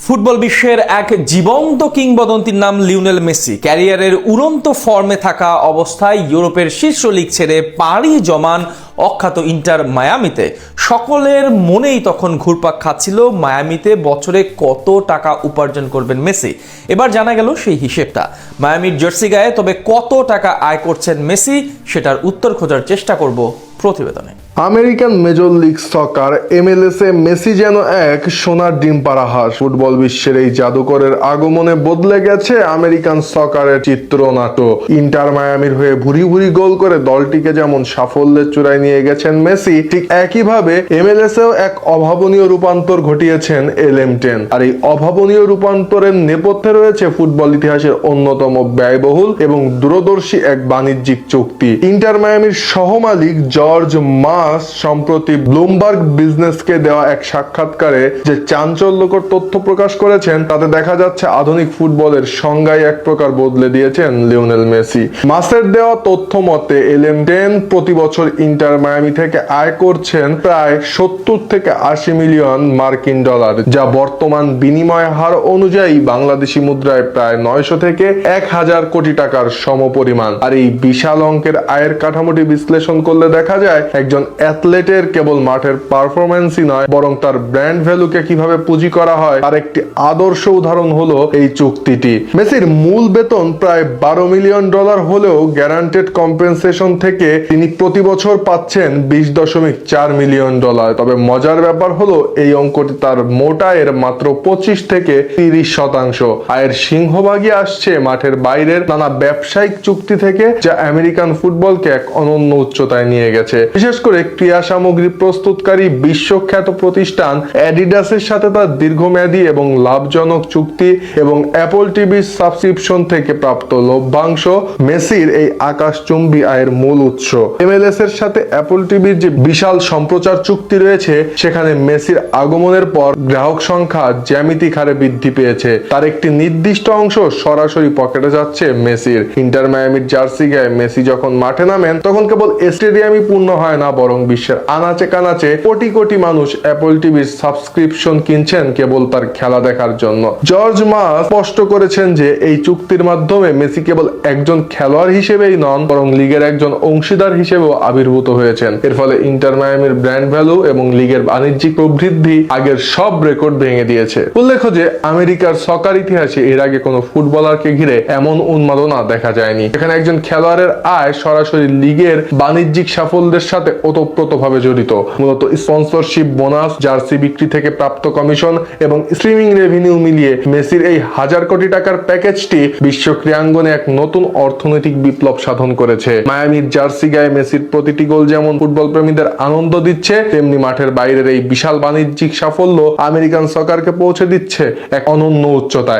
Football বিশ্বের এক জীবন্ত কিংবদন্তির নাম লিওনেল মেসি ক্যারিয়ারের উড়ন্ত ফর্মে থাকা অবস্থায় ইউরোপের শীর্ষ লিগ ছেড়ে পাড়ি জমান অখ্যাত ইন্টার মায়ামিতে। সকলের মনেই তখন ঘুরপাক খাচ্ছিল মায়ামিতে বছরে কত টাকা উপার্জন করবেন মেসি। এবার জানা গেল সেই হিসেবটা। মায়ামির জার্সি গায়ে তবে কত টাকা আয় করছেন মেসি, সেটার উত্তর খোঁজার চেষ্টা করব প্রতিবেদনে। আমেরিকান মেজর লিগ সকার MLS এ মেসি যেন এক সোনার ডিম পাড়া হাঁস। ফুটবল বিশ্বের এই জাদুকরের আগমনে বদলে গেছে আমেরিকান সকারের চিত্রনাট্য। ইন্টার মায়ামির হয়ে ভুরি ভুরি গোল করে দলটিকে যেমন সাফল্যের চূড়ায় নিয়ে গেছেন মেসি, ঠিক একইভাবে MLS এও এক অভাবনীয় রূপান্তর ঘটিয়েছেন LM10। আর এই অভাবনীয় রূপান্তরের নেপথ্যে রয়েছে ফুটবল ইতিহাসের অন্যতম ব্যয়বহুল এবং দূরদর্শী এক বাণিজ্যিক চুক্তি। ইন্টার মায়ামির সহমালিক জর্জ মাস সম্প্রতি ব্লুমবার্গ বিজনেসকে দেওয়া এক সাক্ষাৎকারে যে চাঞ্চল্যকর তথ্য প্রকাশ করেছেন, তাতে দেখা যাচ্ছে আধুনিক ফুটবলের সংজ্ঞায় এক প্রকার বদলে দিয়েছেন লিওনেল মেসি। মাসের দেওয়া তথ্য মতে LM10 প্রতি বছর ইন্টার মায়ামি থেকে আয় করছেন প্রায় 70 থেকে 80 মিলিয়ন মার্কিন ডলার, যা বর্তমান বিনিময় হার অনুযায়ী বাংলাদেশি মুদ্রায় প্রায় 900 থেকে 1000 কোটি টাকার সমপরিমাণ। আর এই বিশাল অঙ্কের আয়ের কাঠামোটি বিশ্লেষণ করলে দেখা যায় একজন অ্যাথলেটের কেবল মাঠের পারফরম্যান্সই নয়, বরং তার ব্র্যান্ড ভ্যালুকে কিভাবে পুঁজি করা হয় তার একটি আদর্শ উদাহরণ হলো এই চুক্তিটি। মেসির মূল বেতন প্রায় 12 মিলিয়ন ডলার হলেও গ্যারান্টেড কম্পেনসেশন থেকে তিনি প্রতি বছর পাচ্ছেন 20.4 মিলিয়ন ডলার। তবে মজার ব্যাপার হলো এই অঙ্কটি তার মোট আয়ের মাত্র 25 থেকে 30%। আয়ের সিংহভাগই আসছে মাঠের বাইরের নানা ব্যবসায়িক চুক্তি থেকে, যা আমেরিকান ফুটবলকে এক অনন্য উচ্চতায় নিয়ে গেছে। বিশেষ করে ক্রীড়া সামগ্রী প্রস্তুতকারী বিশ্বখ্যাত প্রতিষ্ঠান অ্যাডিডাসের সাথে তার দীর্ঘমেয়াদী এবং লাভজনক চুক্তি এবং অ্যাপল টিভির সাবস্ক্রিপশন থেকে প্রাপ্ত লভ্যাংশ মেসির এই আকাশচুম্বী আয়ের মূল উৎস। MLS এর সাথে অ্যাপল টিভির যে বিশাল সম্প্রচার চুক্তি রয়েছে, সেখানে মেসির আগমনের পর গ্রাহক সংখ্যা জ্যামিতিক হারে বৃদ্ধি পেয়েছে। তার একটি নির্দিষ্ট অংশ সরাসরি পকেটে যাচ্ছে মেসির। ইন্টার মায়ামির জার্সি গায়ে মেসি যখন মাঠে নামেন, তখন কেবল স্টেডিয়ামই পূর্ণ হয় না, বরং বিশ্বের আনাচে কানাচে কোটি কোটি মানুষ অ্যাপল টিভির সাবস্ক্রিপশন কিনছেন কেবল তার খেলা দেখার জন্য। জর্জ মাস স্পষ্ট করেছেন যে এই চুক্তির মাধ্যমে মেসি কেবল একজন খেলোয়াড় হিসেবেই নন, বরং লিগের একজন অংশীদার হিসেবেও আবির্ভূত হয়েছেন। এর ফলে ইন্টার মায়ামির ব্র্যান্ড ভ্যালু এবং লিগের বাণিজ্যিক প্রবৃদ্ধি আগের সব রেকর্ড ভেঙে দিয়েছে। উল্লেখ্য যে আমেরিকার সকার ইতিহাসে এর আগে কোনো ফুটবলারকে ঘিরে এমন উন্মাদনা দেখা যায়নি। এখানে একজন খেলোয়াড়ের আয় সরাসরি লিগের বাণিজ্যিক সাফল্যের সাথে ওতপ্রোতভাবে জড়িত। মূলত স্পন্সরশিপ, বোনাস, জার্সি বিক্রি থেকে প্রাপ্ত কমিশন এবং স্ট্রিমিং রেভিনিউ মিলিয়ে মেসির এই 1000 কোটি টাকার প্যাকেজটি বিশ্ব ক্রীড়াঙ্গনে এক নতুন অর্থনৈতিক বিপ্লব সাধন করেছে। মায়ামির জার্সি গায়ে মেসির প্রতিটি গোল যেমন ফুটবল প্রেমীদের আনন্দ দিচ্ছে, তেমনি মাঠের বাইরের এই বিশাল বাণিজ্যিক সাফল্য আমেরিকান সকারকে পৌঁছে দিচ্ছে এক অনন্য উচ্চতায়।